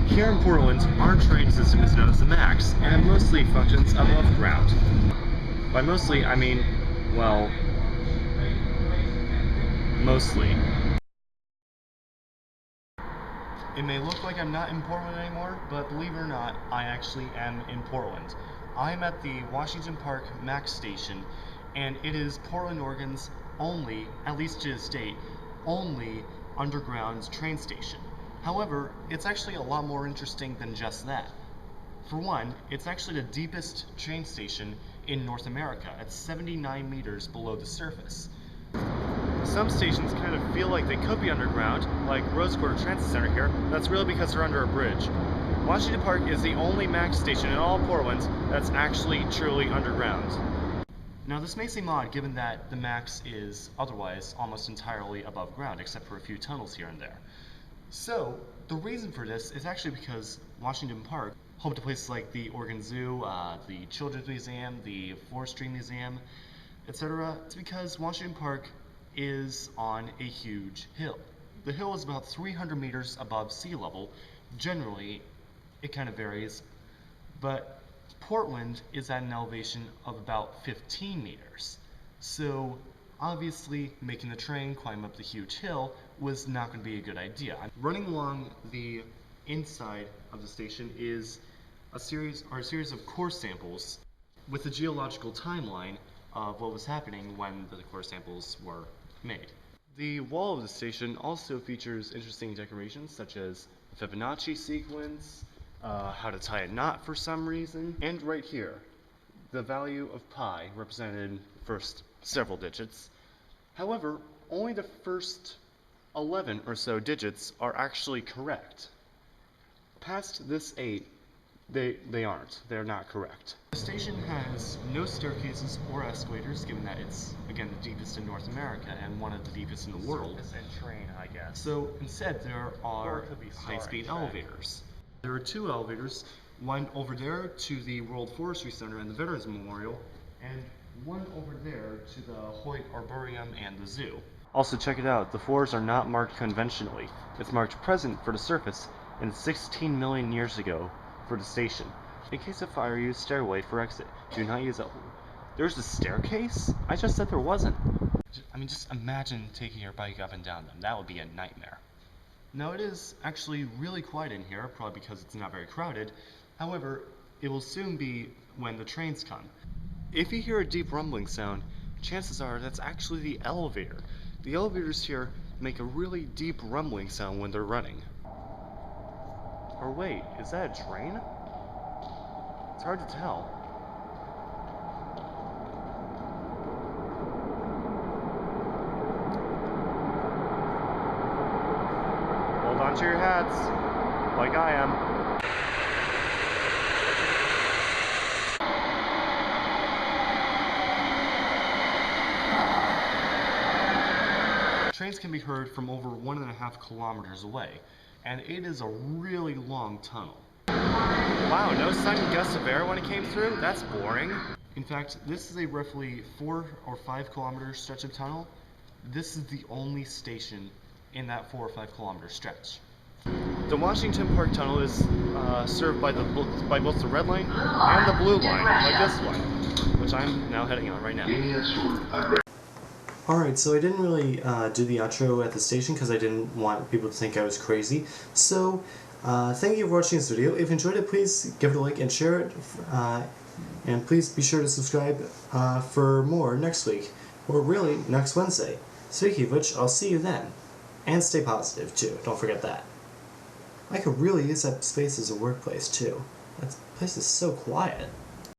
Here in Portland, our train system is known as the MAX, and it mostly functions above ground. By mostly, I mean, well, mostly. It may look like I'm not in Portland anymore, but believe it or not, I actually am in Portland. I'm at the Washington Park MAX station, and it is Portland, Oregon's only, at least to this date, only underground train station. However, it's actually a lot more interesting than just that. For one, it's actually the deepest train station in North America at 79 meters below the surface. Some stations kind of feel like they could be underground, like Rose Quarter Transit Center here. That's really because they're under a bridge. Washington Park is the only MAX station in all Portland that's actually truly underground. Now this may seem odd given that the MAX is otherwise almost entirely above ground except for a few tunnels here and there. So the reason for this is actually because Washington Park, home to places like the Oregon Zoo, the Children's Museum, the Forestry Museum, etc. It's because Washington Park is on a huge hill. The hill is about 300 meters above sea level. Generally, it kind of varies, but Portland is at an elevation of about 15 meters. So obviously making the train climb up the huge hill was not going to be a good idea. Running along the inside of the station is a series of core samples with a geological timeline of what was happening when the core samples were made. The wall of the station also features interesting decorations such as the Fibonacci sequence, how to tie a knot for some reason, and right here, the value of pi represented in the first several digits. However, only the first 11 or so digits are actually correct. Past this 8, they aren't. They're not correct. The station has no staircases or escalators, given that it's, again, the deepest in North America and one of the deepest in the world. Surface and train, I guess. So instead, there are high-speed elevators. There are 2 elevators, one over there to the World Forestry Center and the Veterans Memorial, and one over there to the Hoyt Arboretum and the zoo. Also check it out, the floors are not marked conventionally. It's marked present for the surface and 16 million years ago for the station. In case of fire, use stairway for exit. Do not use elevator. There's a staircase? I just said there wasn't. I mean, just imagine taking your bike up and down them. That would be a nightmare. Now it is actually really quiet in here, probably because it's not very crowded. However, it will soon be when the trains come. If you hear a deep rumbling sound, chances are that's actually the elevator. The elevators here make a really deep rumbling sound when they're running. Or wait, is that a train? It's hard to tell. Hold on to your hats, like I am. Trains can be heard from over 1.5 kilometers away, and it is a really long tunnel. Wow, no sudden gust of air when it came through? That's boring. In fact, this is a roughly 4 or 5 kilometer stretch of tunnel. This is the only station in that 4 or 5 kilometer stretch. The Washington Park Tunnel is served by both the red line and the blue line, like this one, which I'm now heading on right now. Alright, so I didn't really do the outro at the station because I didn't want people to think I was crazy. So, thank you for watching this video. If you enjoyed it, please give it a like and share it. And please be sure to subscribe for more next week. Or really, next Wednesday. Speaking of which, I'll see you then. And stay positive, too. Don't forget that. I could really use that space as a workplace, too. That place is so quiet.